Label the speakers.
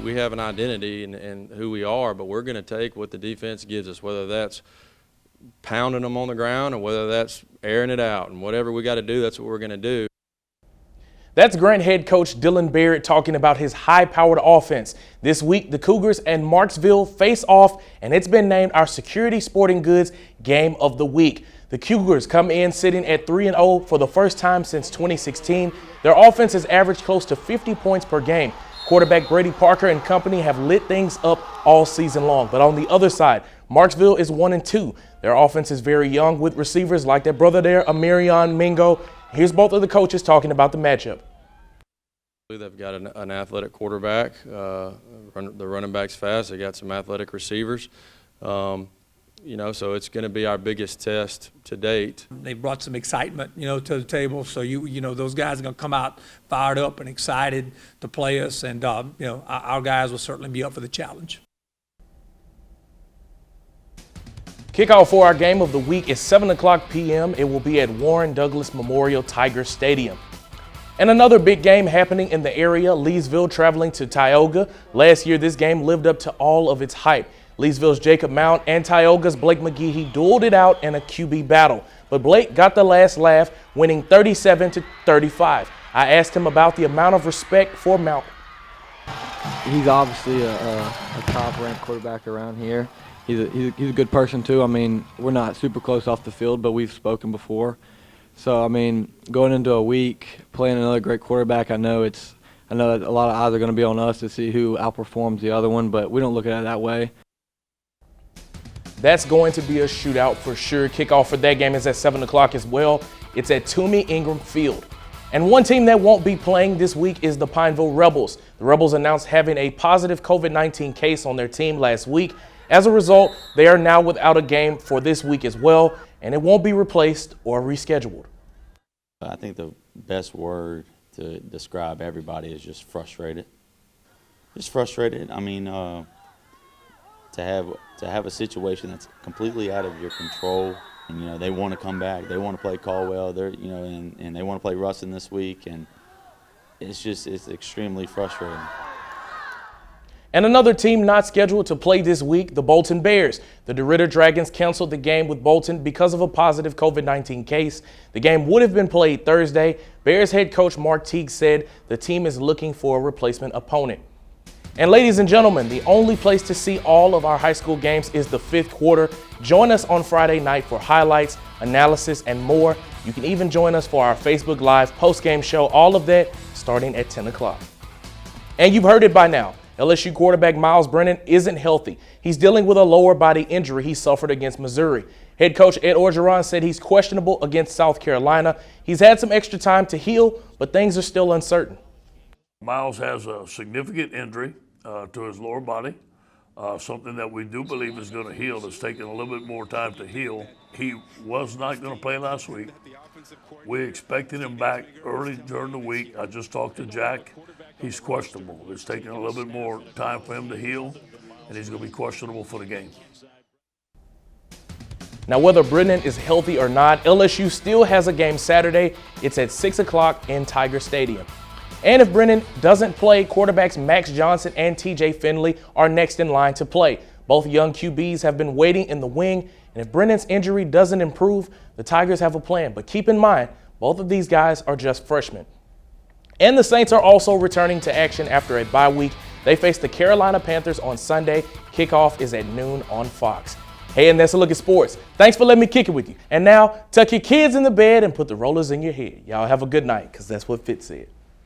Speaker 1: we have an identity and who we are, but we're going to take what the defense gives us, whether that's pounding them on the ground or whether that's airing it out. And whatever we got to do, that's what we're going to do.
Speaker 2: That's Grant head coach Dylan Barrett talking about his high-powered offense. This week, the Cougars and Marksville face off, and it's been named our Security Sporting Goods Game of the Week. The Cougars come in sitting at 3-0 for the first time since 2016. Their offense has averaged close to 50 points per game. Quarterback Brady Parker and company have lit things up all season long. But on the other side, Marksville is 1-2. Their offense is very young with receivers like their brother there, Amirion Mingo. Here's both of the coaches talking about the matchup.
Speaker 1: They've got an athletic quarterback. The running back's fast. They got some athletic receivers. So it's going to be our biggest test to date.
Speaker 3: They brought some excitement, to the table. So those guys are going to come out fired up and excited to play us, and our guys will certainly be up for the challenge.
Speaker 2: Kickoff for our game of the week is 7:00 p.m. It will be at Warren Douglas Memorial Tiger Stadium. And another big game happening in the area, Leesville traveling to Tioga. Last year, this game lived up to all of its hype. Leesville's Jacob Mount and Tioga's Blake McGehee dueled it out in a QB battle. But Blake got the last laugh, winning 37-35. I asked him about the amount of respect for Mount.
Speaker 4: He's obviously a top-ranked quarterback around here. He's a good person, too. I mean, we're not super close off the field, but we've spoken before. So, I mean, going into a week, playing another great quarterback, I know that a lot of eyes are going to be on us to see who outperforms the other one, but we don't look at it that way.
Speaker 2: That's going to be a shootout for sure. Kickoff for that game is at 7:00 as well. It's at Toomey Ingram Field. And one team that won't be playing this week is the Pineville Rebels. The Rebels announced having a positive COVID-19 case on their team last week. As a result, they are now without a game for this week as well, and it won't be replaced or rescheduled.
Speaker 5: I think the best word to describe everybody is just frustrated. Just frustrated. I mean, to have a situation that's completely out of your control, and they want to come back, they want to play Caldwell, and they want to play Ruston this week, and it's extremely frustrating.
Speaker 2: And another team not scheduled to play this week, the Bolton Bears. The DeRidder Dragons canceled the game with Bolton because of a positive COVID-19 case. The game would have been played Thursday. Bears head coach Mark Teague said the team is looking for a replacement opponent. And ladies and gentlemen, the only place to see all of our high school games is the fifth quarter. Join us on Friday night for highlights, analysis, and more. You can even join us for our Facebook Live post-game show, all of that starting at 10 o'clock. And you've heard it by now. LSU quarterback Miles Brennan isn't healthy. He's dealing with a lower body injury he suffered against Missouri. Head coach Ed Orgeron said he's questionable against South Carolina. He's had some extra time to heal, but things are still uncertain.
Speaker 6: Miles has a significant injury to his lower body, something that we do believe is going to heal. It's taken a little bit more time to heal. He was not going to play last week. We expected him back early during the week. I just talked to Jack. He's questionable. It's taking a little bit more time for him to heal, and he's going to be questionable for the game.
Speaker 2: Now, whether Brennan is healthy or not, LSU still has a game Saturday. It's at 6 o'clock in Tiger Stadium. And if Brennan doesn't play, quarterbacks Max Johnson and TJ Finley are next in line to play. Both young QBs have been waiting in the wing, and if Brennan's injury doesn't improve, the Tigers have a plan. But keep in mind, both of these guys are just freshmen. And the Saints are also returning to action after a bye week. They face the Carolina Panthers on Sunday. Kickoff is at noon on Fox. Hey, and that's a look at sports. Thanks for letting me kick it with you. And now, tuck your kids in the bed and put the rollers in your head. Y'all have a good night, because that's what Fitz said.